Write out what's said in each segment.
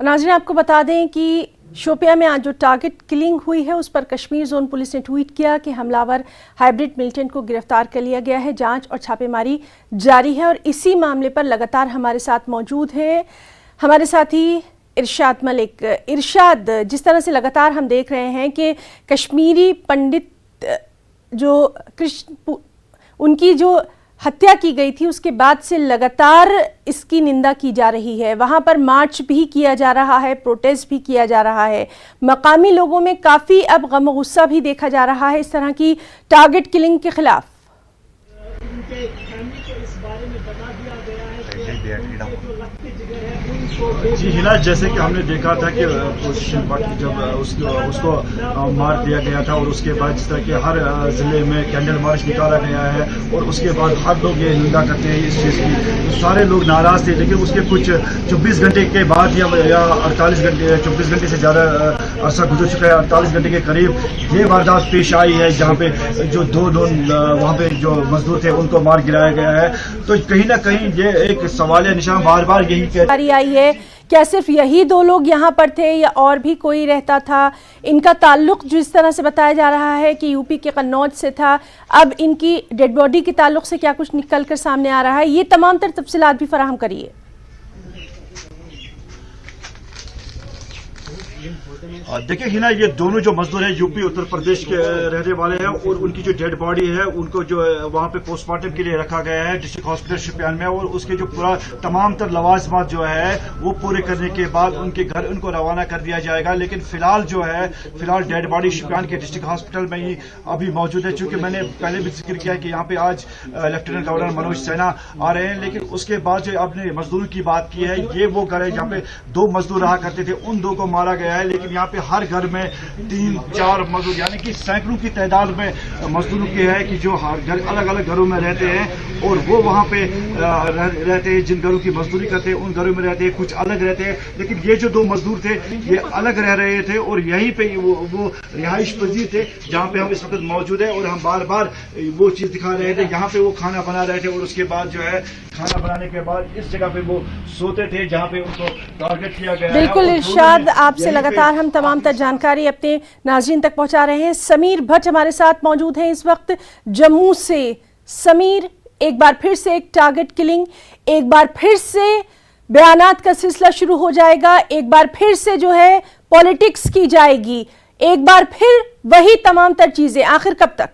नाज़रीन, आपको बता दें कि शोपिया में आज जो टारगेट किलिंग हुई है उस पर कश्मीर जोन पुलिस ने ट्वीट किया कि हमलावर हाइब्रिड मिलिटेंट को गिरफ्तार कर लिया गया है। जांच और छापेमारी जारी है और इसी मामले पर लगातार हमारे साथ मौजूद हैं हमारे साथी इरशाद मलिक। इरशाद, जिस तरह से लगातार हम देख रहे हैं कि कश्मीरी पंडित जो उनकी जो हत्या की गई थी उसके बाद से लगातार इसकी निंदा की जा रही है। वहां पर मार्च भी किया जा रहा है, प्रोटेस्ट भी किया जा रहा है। मकामी लोगों में काफ़ी अब गम गुस्सा भी देखा जा रहा है इस तरह की टारगेट किलिंग के खिलाफ। जी हिला, जैसे कि हमने देखा था कि जब उसको मार दिया गया था और उसके बाद जिस तरह के हर जिले में कैंडल मार्च निकाला गया है और उसके बाद हर लोग ये निंदा करते हैं इस चीज़ की, तो सारे लोग नाराज थे। लेकिन उसके कुछ 24 घंटे के बाद या 48 घंटे 24 घंटे से ज़्यादा अरसा गुजर चुका है, 48 घंटे के करीब ये वारदात पेश आई है जहाँ पे जो दो लोग वहाँ पे जो मजदूर थे उनको मार गिराया गया है। तो कहीं ना कहीं ये एक सवालिया निशान बार बार यही आई है। क्या सिर्फ यही दो लोग यहाँ पर थे या और भी कोई रहता था? इनका ताल्लुक जिस तरह से बताया जा रहा है कि यूपी के कन्नौज से था, अब इनकी डेड बॉडी के ताल्लुक से क्या कुछ निकल कर सामने आ रहा है? ये तमाम तर तफसीलात भी फराहम करिए। देखिए हिना, ये दोनों जो मजदूर हैं यूपी उत्तर प्रदेश के रहने वाले हैं और उनकी जो डेड बॉडी है उनको जो वहां पे पोस्टमार्टम के लिए रखा गया है डिस्ट्रिक्ट हॉस्पिटल शोपियान में, और उसके जो पूरा तमाम तर लवाजमात जो है वो पूरे करने के बाद उनके घर उनको रवाना कर दिया जाएगा। लेकिन फिलहाल डेड बॉडी शोपियान के डिस्ट्रिक्ट हॉस्पिटल में ही अभी मौजूद है। चूंकि मैंने पहले भी जिक्र किया कि यहाँ पे आज लेफ्टिनेंट गवर्नर मनोज सिन्हा आ रहे हैं, लेकिन उसके बाद जो आपने मजदूरों की बात की है, ये वो घर है जहाँ पे 2 मजदूर रहा करते थे, उन 2 को मारा गया है। लेकिन यहाँ पे हर घर में 3-4 मजदूर यानी कि सैकड़ों की तादाद में मजदूरों की है कि जो हर घर अलग अलग घरों में रहते हैं और वो वहां पे रहते हैं। जिन घरों की मजदूरी करते हैं उन घरों में रहते हैं, कुछ अलग रहते हैं। लेकिन ये जो 2 मजदूर थे ये अलग रह रहे थे और यहीं पे वो रिहाइश पजीर थे जहां पे हम इस वक्त मौजूद है। और हम बार बार वो चीज दिखा रहे थे, यहाँ पे वो खाना बना रहे थे और उसके बाद जो है खाना बनाने के बाद इस जगह पे वो सोते थे जहाँ पे उनको टारगेट किया गया। बिल्कुल इरशाद, आपसे लगातार हम तमाम तर जानकारी अपने नाज़रीन तक पहुंचा रहे हैं। समीर भट्ट हमारे साथ मौजूद हैं इस वक्त जम्मू से। समीर, एक बार फिर से एक टारगेट किलिंग, एक बार फिर से बयानात का सिलसिला शुरू हो जाएगा, एक बार फिर से जो है पॉलिटिक्स की जाएगी, एक बार फिर वही तमाम तर चीजें, आखिर कब तक?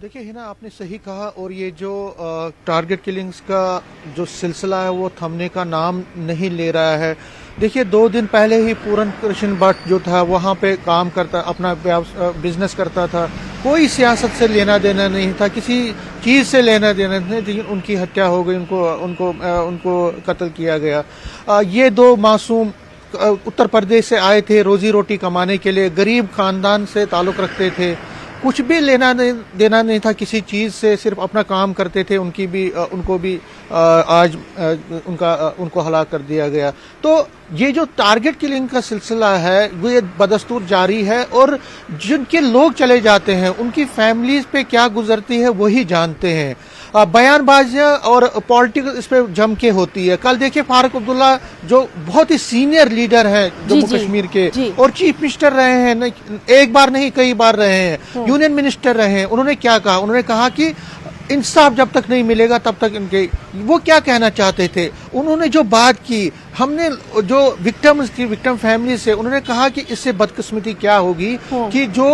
देखिए हिना, आपने सही कहा और ये जो टारगेट किलिंग्स का जो सिलसिला है वो थमने का नाम नहीं ले रहा है। देखिए 2 दिन पहले ही पूरन कृष्ण भट्ट जो था वहाँ पे काम करता, अपना बिजनेस करता था, कोई सियासत से लेना देना नहीं था, किसी चीज़ से लेना देना नहीं, लेकिन उनकी हत्या हो गई, उनको कत्ल किया गया। ये 2 मासूम उत्तर प्रदेश से आए थे रोजी रोटी कमाने के लिए, गरीब खानदान से ताल्लुक़ रखते थे, कुछ भी लेना देना नहीं था किसी चीज़ से, सिर्फ अपना काम करते थे। उनको भी आज उनको हलाक कर दिया गया। तो ये जो टारगेट किलिंग का सिलसिला है वो ये बदस्तूर जारी है और जिनके लोग चले जाते हैं उनकी फैमिलीज पे क्या गुजरती है वही जानते हैं। बयानबाजियां और पॉलिटिकल इस पे जम के होती है। कल देखिए फारूक अब्दुल्ला जो बहुत ही सीनियर लीडर हैं जम्मू कश्मीर के और चीफ मिनिस्टर रहे हैं, एक बार नहीं कई बार रहे हैं, यूनियन मिनिस्टर रहे हैं, उन्होंने क्या कहा? उन्होंने कहा कि इंसाफ जब तक नहीं मिलेगा तब तक इनके, वो क्या कहना चाहते थे? उन्होंने जो बात की, हमने जो विक्टिम्स थी, विक्टिम फैमिली से, उन्होंने कहा कि इससे बदकिस्मती क्या होगी कि जो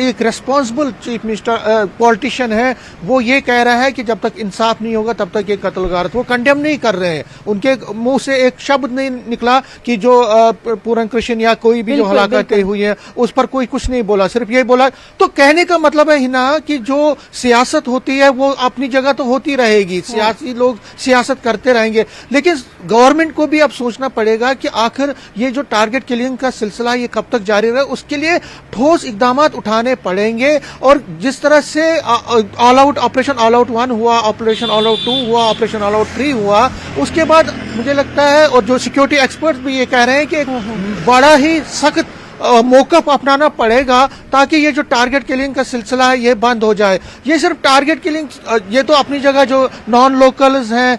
एक रेस्पॉन्सिबल चीफ मिनिस्टर पॉलिटिशियन है वो ये कह रहा है कि जब तक इंसाफ नहीं होगा तब तक ये कत्लगार, वो कंडेम नहीं कर रहे हैं। उनके मुंह से एक शब्द नहीं निकला कि जो पूरन कृष्ण या कोई भी जो हलाकतें हुई है उस पर कोई कुछ नहीं बोला, सिर्फ यही बोला। तो कहने का मतलब है हिना कि जो सियासत होती है वो अपनी जगह तो होती रहेगी, सियासी लोग सियासत करते रहेंगे, लेकिन गवर्नमेंट को भी अब सोचना पड़ेगा कि आखिर ये जो टारगेट किलिंग का सिलसिला ये कब तक जारी रहे, उसके लिए ठोस इकदाम उठाने पड़ेंगे। और जिस तरह से all out operation all out 1 हुआ, ऑपरेशन ऑल आउट 2 हुआ, ऑपरेशन ऑल आउट 3 हुआ, उसके बाद मुझे लगता है और जो सिक्योरिटी एक्सपर्ट भी ये कह रहे हैं कि बड़ा ही सख्त मौका अपनाना पड़ेगा ताकि ये जो टारगेट किलिंग का सिलसिला है ये बंद हो जाए। ये सिर्फ टारगेट किलिंग, ये तो अपनी जगह जो नॉन लोकल्स हैं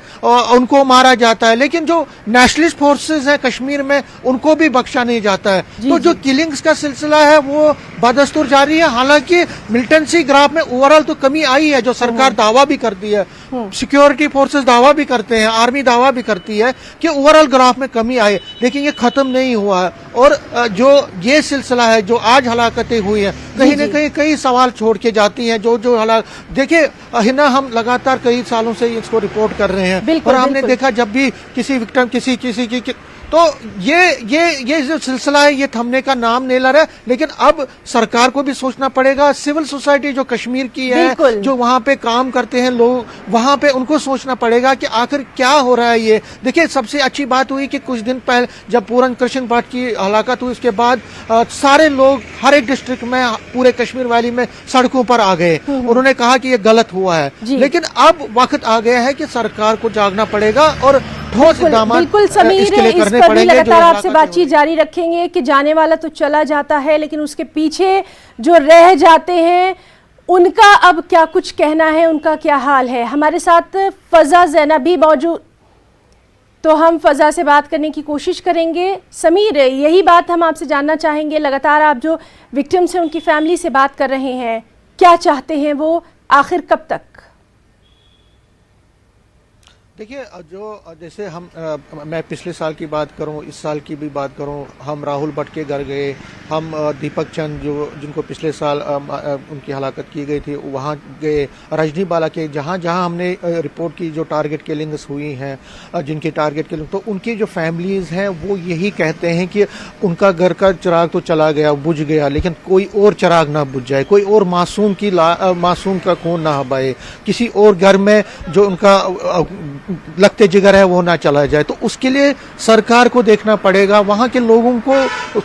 उनको मारा जाता है, लेकिन जो नेशनलिस्ट फोर्सेस हैं कश्मीर में उनको भी बख्शा नहीं जाता है। तो जो किलिंग्स का सिलसिला है वो बदस्तूर जारी है। हालांकि मिलिटेंसी ग्राफ में ओवरऑल तो कमी आई है, जो सरकार दावा भी करती है, सिक्योरिटी फोर्सेस दावा भी करते हैं, आर्मी दावा भी करती है कि ओवरऑल ग्राफ में कमी आई, लेकिन ये खत्म नहीं हुआ है। और जो ये सिलसिला है, जो आज हलाकतें हुई हैं, कहीं न कहीं कई सवाल छोड़ के जाती हैं। जो हालात देखिए हिना, हम लगातार कई सालों से इसको रिपोर्ट कर रहे हैं और हमने देखा जब भी किसी विक्टिम किसी की तो ये जो सिलसिला है ये थमने का नाम नहीं ले रहा है। लेकिन अब सरकार को भी सोचना पड़ेगा, सिविल सोसाइटी जो कश्मीर की है, जो वहां पे काम करते हैं लोग, वहां पे उनको सोचना पड़ेगा कि आखिर क्या हो रहा है। ये देखिए, सबसे अच्छी बात हुई कि कुछ दिन पहले जब पूरन कृष्ण भट्ट की हलाकत हुई, उसके बाद सारे लोग हर एक डिस्ट्रिक्ट में, पूरे कश्मीर वैली में सड़कों पर आ गए। उन्होंने कहा कि ये गलत हुआ है, लेकिन अब वक्त आ गया है कि सरकार को जागना पड़ेगा और ठोस इक़दाम इसके लिए करने पड़ेंगे। लगातार आपसे बातचीत जारी रखेंगे कि जाने वाला तो चला जाता है, लेकिन उसके पीछे जो रह जाते हैं उनका अब क्या कुछ कहना है, उनका क्या हाल है। हमारे साथ फजा ज़ैनब भी मौजूद, तो हम फजा से बात करने की कोशिश करेंगे। समीर, यही बात हम आपसे जानना चाहेंगे, लगातार आप जो विक्टिम्स हैं उनकी फैमिली से बात कर रहे हैं, क्या चाहते हैं वो, आखिर कब तक? देखिए, जो जैसे मैं पिछले साल की बात करूं, इस साल की भी बात करूं, हम राहुल भट्ट के घर गए, हम दीपक चंद जिनको पिछले साल उनकी हलाकत की गई थी वहां गए, रजनी बाला के जहां हमने रिपोर्ट की जो टारगेट किलिंग्स हुई हैं, जिनकी टारगेट किलिंग, तो उनकी जो फैमिलीज हैं वो यही कहते हैं कि उनका घर का चिराग तो चला गया, बुझ गया, लेकिन कोई और चिराग ना बुझ जाए, कोई और मासूम का खून ना बहे, किसी और घर में जो उनका लगते जिगर है वो ना चला जाए। तो उसके लिए सरकार को देखना पड़ेगा, वहां के लोगों को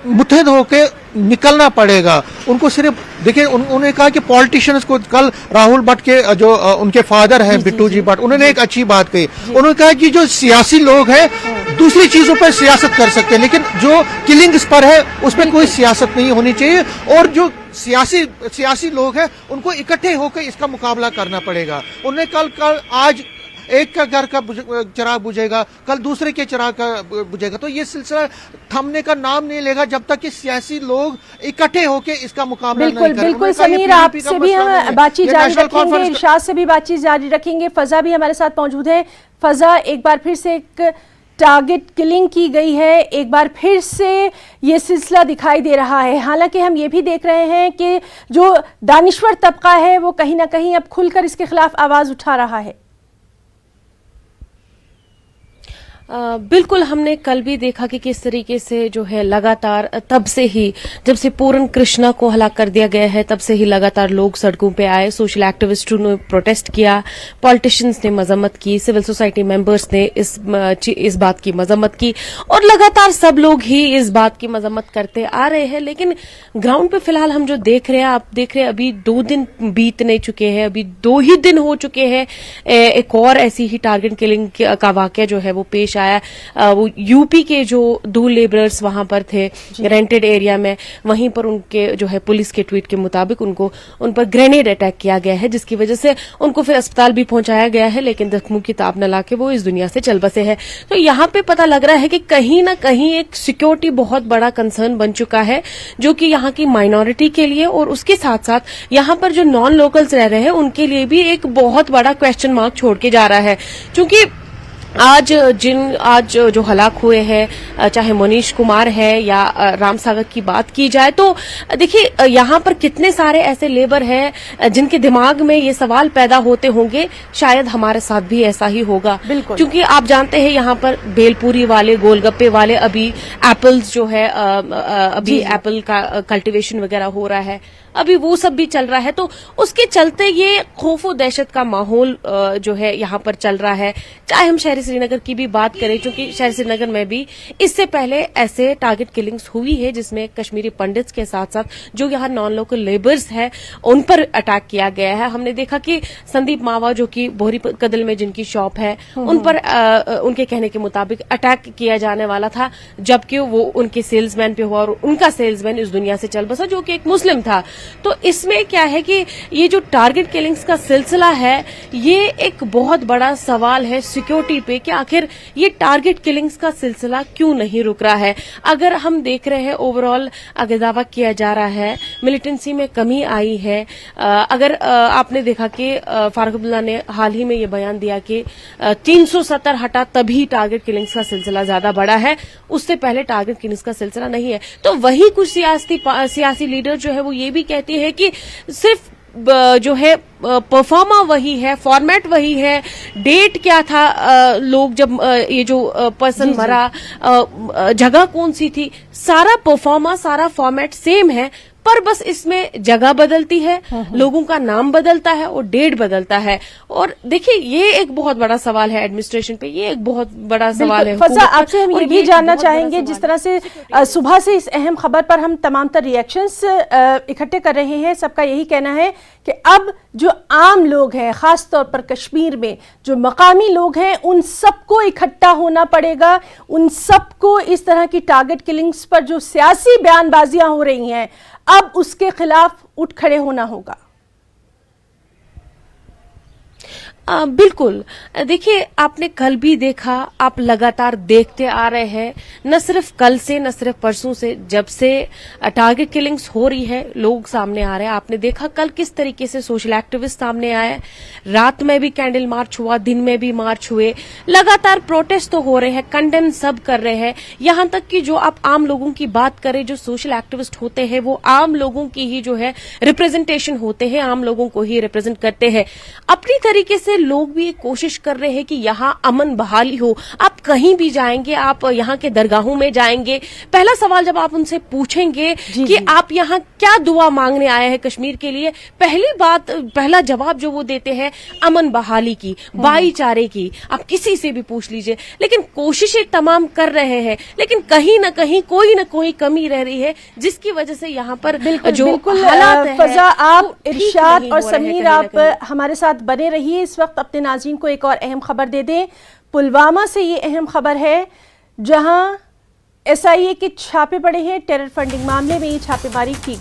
मुत्तहिद होकर निकलना पड़ेगा। उनको सिर्फ देखिए, उन्होंने कहा कि पॉलिटिशियंस को, कल राहुल भट्ट के जो उनके फादर हैं बिट्टू जी भट्ट, उन्होंने एक अच्छी बात कही। उन्होंने कहा कि जो सियासी लोग हैं दूसरी चीजों पर सियासत कर सकते हैं, लेकिन जो किलिंग्स पर है उस पर कोई सियासत नहीं होनी चाहिए। और जो सियासी लोग हैं उनको इकट्ठे होकर इसका मुकाबला करना पड़ेगा। उन्होंने आज एक का घर का चिराग बुझेगा, कल दूसरे के चिराग का बुझेगा। तो ये सिलसिला थमने का नाम नहीं लेगा जब तक कि सियासी लोग इकट्ठे होकर इसका मुकाबला नहीं करें। बिल्कुल समीर, आपसे भी हम बातचीत जारी रखेंगे, इरशाद से भी बातचीत जारी रखेंगे। फजा भी हमारे साथ मौजूद है। फजा, एक बार फिर से एक टारगेट किलिंग की गई है, एक बार फिर से ये सिलसिला दिखाई दे रहा है। हालांकि हम ये भी देख रहे हैं कि जो दानिश्वर तबका है वो कहीं ना कहीं अब खुलकर इसके खिलाफ आवाज उठा रहा है। बिल्कुल, हमने कल भी देखा कि किस तरीके से जो है लगातार तब से ही, जब से पूरन कृष्णा को हलाक कर दिया गया है, तब से ही लगातार लोग सड़कों पे आए, सोशल एक्टिविस्टों ने प्रोटेस्ट किया, पॉलिटिशियंस ने मजम्मत की, सिविल सोसाइटी मेंबर्स ने इस बात की मजम्मत की और लगातार सब लोग ही इस बात की मजम्मत करते आ रहे हैं। लेकिन ग्राउंड पे फिलहाल हम जो देख रहे हैं, आप देख रहे हैं अभी 2 दिन बीतने चुके हैं, अभी 2 ही दिन हो चुके हैं। एक और ऐसी ही टारगेट किलिंग का वाकया जो है वो पेश आया। वो यूपी के जो 2 लेबरर्स वहां पर थे रेंटेड एरिया में, वहीं पर उनके जो है पुलिस के ट्वीट के मुताबिक उन पर ग्रेनेड अटैक किया गया है, जिसकी वजह से उनको फिर अस्पताल भी पहुंचाया गया है, लेकिन जख्मों की ताब न लाके वो इस दुनिया से चल बसे हैं। तो यहाँ पे पता लग रहा है कि कहीं ना कहीं एक सिक्योरिटी बहुत बड़ा कंसर्न बन चुका है, जो कि यहाँ की माइनॉरिटी के लिए और उसके साथ साथ यहाँ पर जो नॉन लोकल्स रह रहे हैं उनके लिए भी एक बहुत बड़ा क्वेश्चन मार्क छोड़ के जा रहा है। क्योंकि आज जो हलाक हुए हैं, चाहे मनीष कुमार है या राम सागर की बात की जाए, तो देखिए यहाँ पर कितने सारे ऐसे लेबर हैं जिनके दिमाग में ये सवाल पैदा होते होंगे, शायद हमारे साथ भी ऐसा ही होगा। क्योंकि आप जानते हैं यहाँ पर बेलपूरी वाले, गोलगप्पे वाले, अभी एप्पल्स जो है अभी एप्पल का कल्टीवेशन वगैरह हो रहा है, अभी वो सब भी चल रहा है। तो उसके चलते ये खौफ और दहशत का माहौल जो है यहाँ पर चल रहा है। चाहे हम शहर श्रीनगर की भी बात करें, क्योंकि शहर श्रीनगर में भी इससे पहले ऐसे टारगेट किलिंग्स हुई है जिसमें कश्मीरी पंडित्स के साथ साथ जो यहाँ नॉन लोकल लेबर्स है उन पर अटैक किया गया है। हमने देखा कि संदीप मावा जो कि बोहरी कदल में जिनकी शॉप है उन पर उनके कहने के मुताबिक अटैक किया जाने वाला था, जबकि वो उनके सेल्समैन पे हुआ और उनका सेल्समैन इस दुनिया से चल बसा जो कि एक मुस्लिम था। तो इसमें क्या है कि ये जो टारगेट किलिंग्स का सिलसिला है ये एक बहुत बड़ा सवाल है सिक्योरिटी पे कि आखिर ये टारगेट किलिंग्स का सिलसिला क्यों नहीं रुक रहा है। अगर हम देख रहे हैं ओवरऑल अगर दावा किया जा रहा है मिलिटेंसी में कमी आई है। अगर आपने देखा कि फारूक अब्दुल्ला ने हाल ही में ये बयान दिया कि 370 हटा तभी टारगेट किलिंग्स का सिलसिला ज्यादा बड़ा है, उससे पहले टारगेट किलिंग्स का सिलसिला नहीं है। तो वही कुछ सियासी लीडर जो है वो ये भी कहते हैं कि सिर्फ जो है परफॉर्मा वही है, फॉर्मेट वही है, डेट क्या था, लोग जब ये जो पर्सन मरा, जगह कौन सी थी, सारा परफॉर्मा सारा फॉर्मेट सेम है, पर बस इसमें जगह बदलती है, लोगों का नाम बदलता है और डेट बदलता है। और देखिए ये एक बहुत बड़ा सवाल है एडमिनिस्ट्रेशन पे, ये एक बहुत बड़ा सवाल है। फजा, आपसे हम ये भी जानना चाहेंगे, जिस तरह से सुबह से इस अहम खबर पर हम तमाम तर रिएक्शंस इकट्ठे कर रहे हैं, सबका यही कहना है कि अब जो आम लोग हैं, खास तौर पर कश्मीर में जो मकामी लोग हैं, उन सबको इकट्ठा होना पड़ेगा, उन सबको इस तरह की टारगेट किलिंग्स पर जो सियासी बयानबाजियां हो रही हैं अब उसके खिलाफ उठ खड़े होना होगा। बिल्कुल, देखिए आपने कल भी देखा, आप लगातार देखते आ रहे हैं, न सिर्फ कल से न सिर्फ परसों से, जब से टारगेट किलिंग्स हो रही है लोग सामने आ रहे हैं। आपने देखा कल किस तरीके से सोशल एक्टिविस्ट सामने आए, रात में भी कैंडल मार्च हुआ, दिन में भी मार्च हुए, लगातार प्रोटेस्ट तो हो रहे हैं, कंडेम सब कर रहे हैं। यहां तक कि जो आप आम लोगों की बात करें, जो सोशल एक्टिविस्ट होते हैं वो आम लोगों की ही जो है रिप्रेजेंटेशन होते हैं, आम लोगों को ही रिप्रेजेंट करते हैं। अपनी तरीके से लोग भी कोशिश कर रहे हैं कि यहाँ अमन बहाली हो। आप कहीं भी जाएंगे, आप यहाँ के दरगाहों में जाएंगे, पहला सवाल जब आप उनसे पूछेंगे कि आप यहाँ क्या दुआ मांगने आए हैं कश्मीर के लिए, पहला जवाब जो वो देते हैं अमन बहाली की, भाईचारे की। आप किसी से भी पूछ लीजिए, लेकिन कोशिशें तमाम कर रहे हैं, लेकिन कहीं न कहीं कोई न कोई कमी रह रही है, जिसकी वजह से यहाँ पर जो हालात हैं। फजा, आप इरशाद और समीर आप हमारे साथ बने रहिए। इस वक्त अपने नाज़रीन को एक और अहम खबर दे दें। पुलवामा से ये अहम खबर है, जहां SIA के छापे पड़े हैं। टेरर फंडिंग मामले में ये छापेमारी की गई।